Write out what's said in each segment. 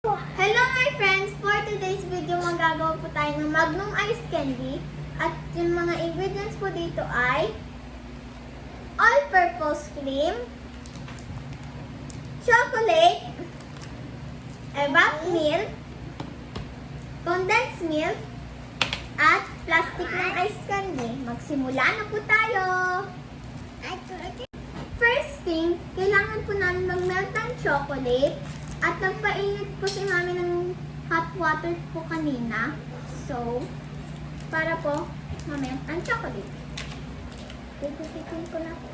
Hello my friends! For today's video, magagawa po tayo ng Magnum Ice Candy. At yung mga ingredients po dito ay all-purpose cream, chocolate, evap milk, condensed milk, at plastic ng ice candy. Magsimula na po tayo! First thing, kailangan po namin mag-melt ng chocolate. At nagpainit po si mami ng hot water po kanina. So, para po mamelt ang chocolate. Titin ko na po.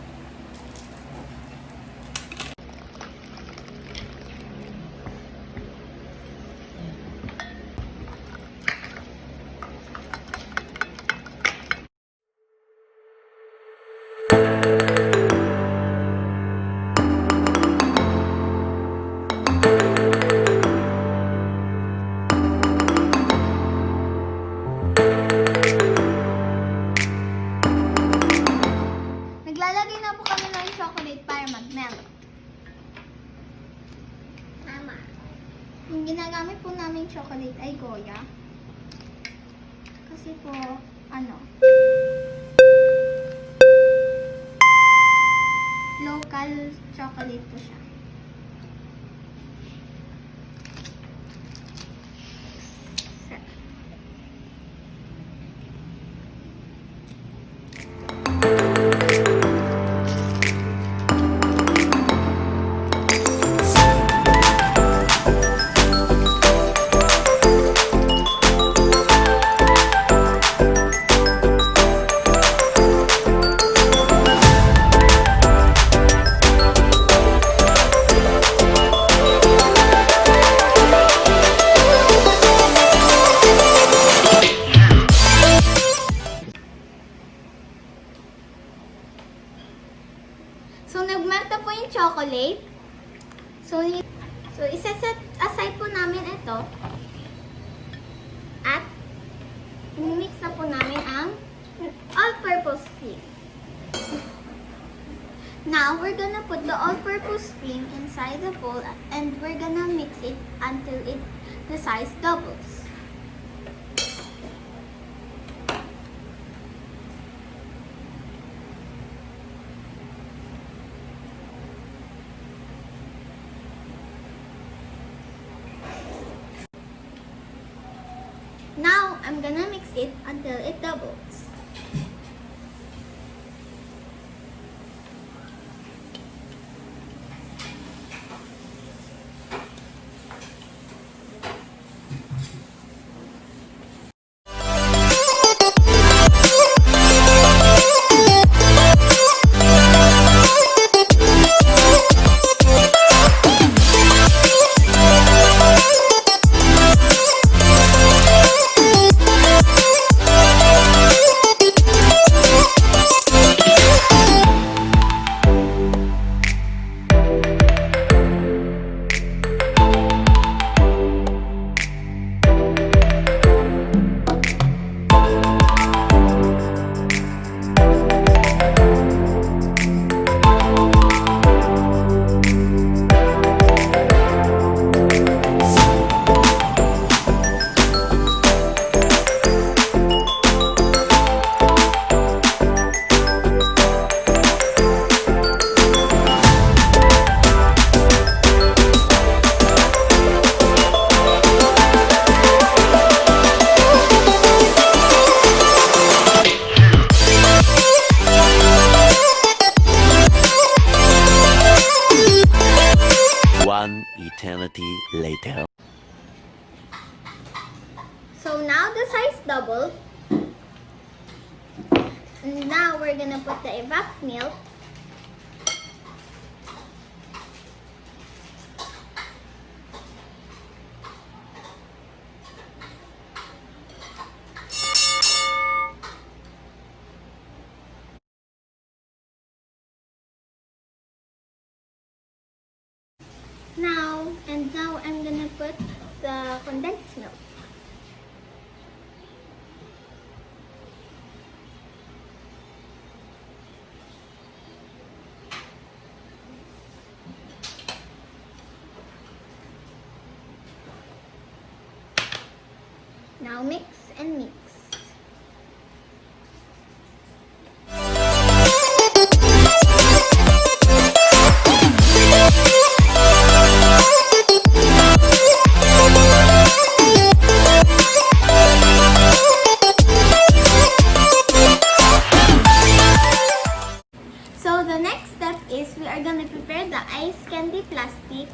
Naglalagay na po kami ng chocolate para mag-melt. Tama. Yung ginagamit po namin chocolate ay Goya. Kasi po, local chocolate po siya. So, nag-melt na po yung chocolate. So isa-set aside po namin ito. At, mix na po namin ang all-purpose cream. Now, we're gonna put the all-purpose cream inside the bowl and we're gonna mix it until the size doubles. Now, I'm gonna mix it until it doubles. One eternity later. So now the size doubled. And now we're gonna put the evap milk. Now I'm gonna put the condensed milk. Now mix and mix. So the next step is we are gonna prepare the ice candy plastic.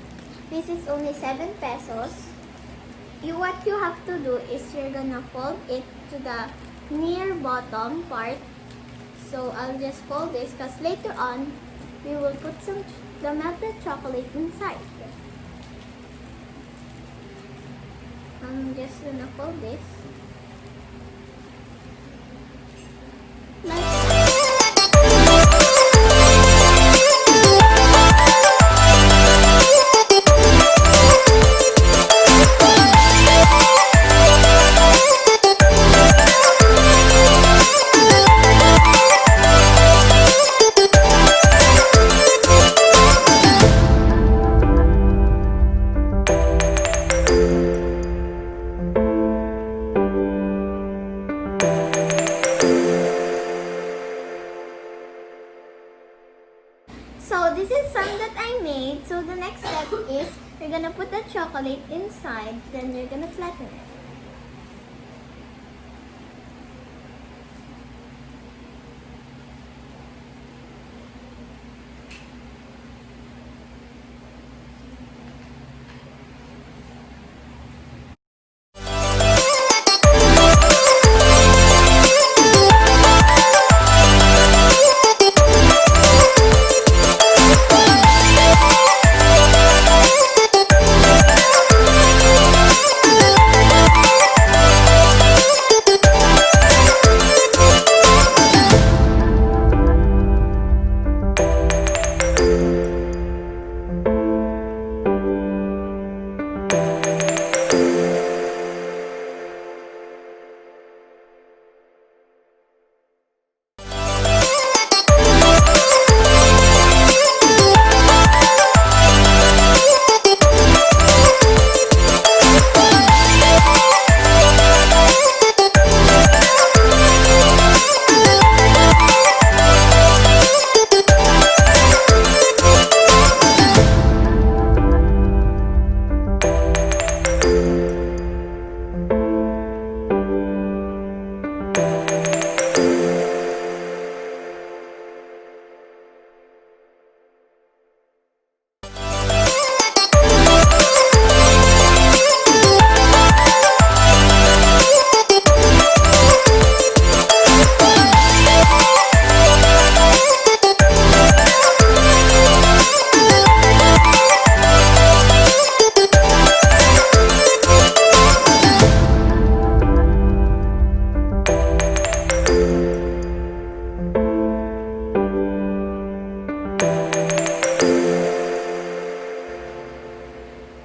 This is only 7 pesos. What you have to do is you're gonna fold it to the near bottom part. So I'll just fold this because later on we will put the melted chocolate inside. I'm just gonna fold this. Like that. So this is some that I made. So the next step is you're gonna put the chocolate inside, then you're gonna flatten it.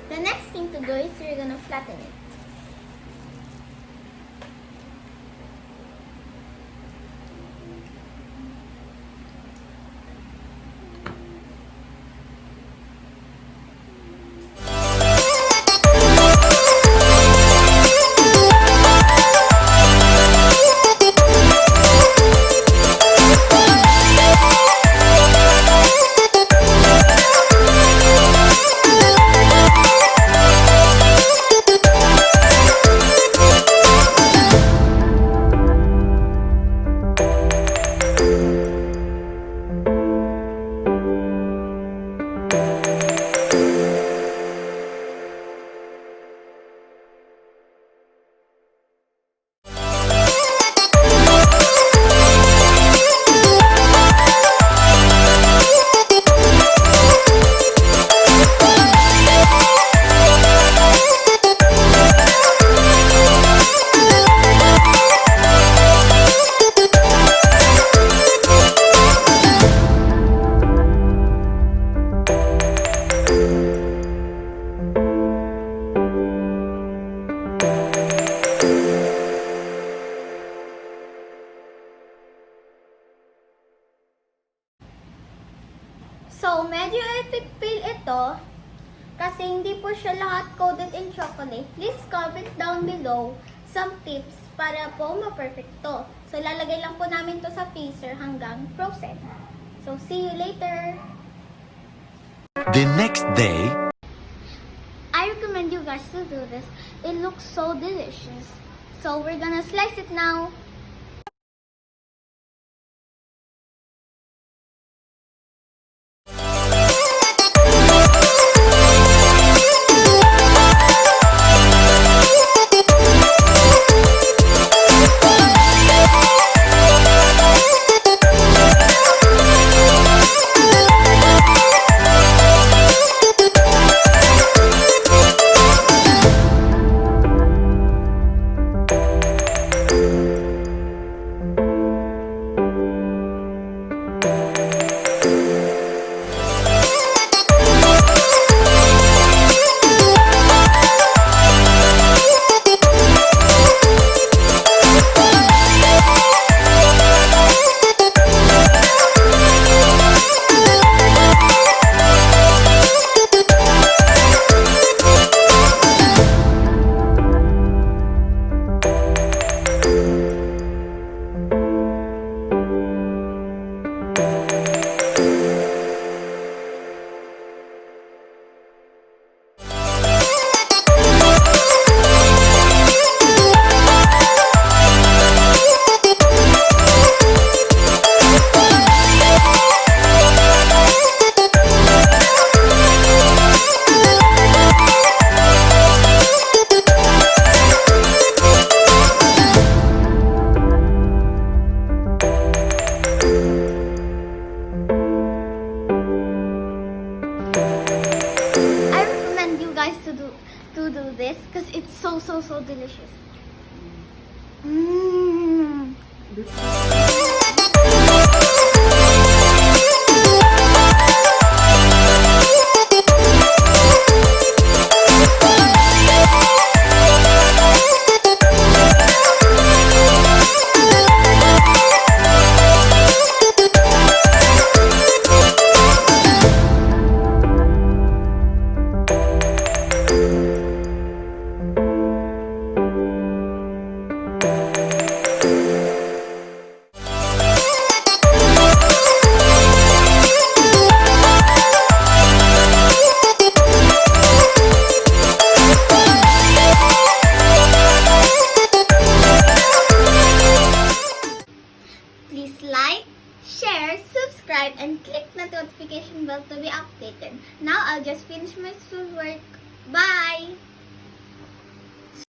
The next thing to do is you're gonna flatten it. So, medyo epic fail ito kasi hindi po siya lahat coated in chocolate. Please comment down below some tips para po ma-perfect to. So, lalagay lang po namin to sa freezer hanggang frozen. So, see you later! The next day, I recommend you guys to do this. It looks so delicious. So, we're gonna slice it now. I recommend you guys to do this because it's so delicious. Mmm. Please like, share, subscribe, and click the notification bell to be updated. Now I'll just finish my schoolwork. Bye!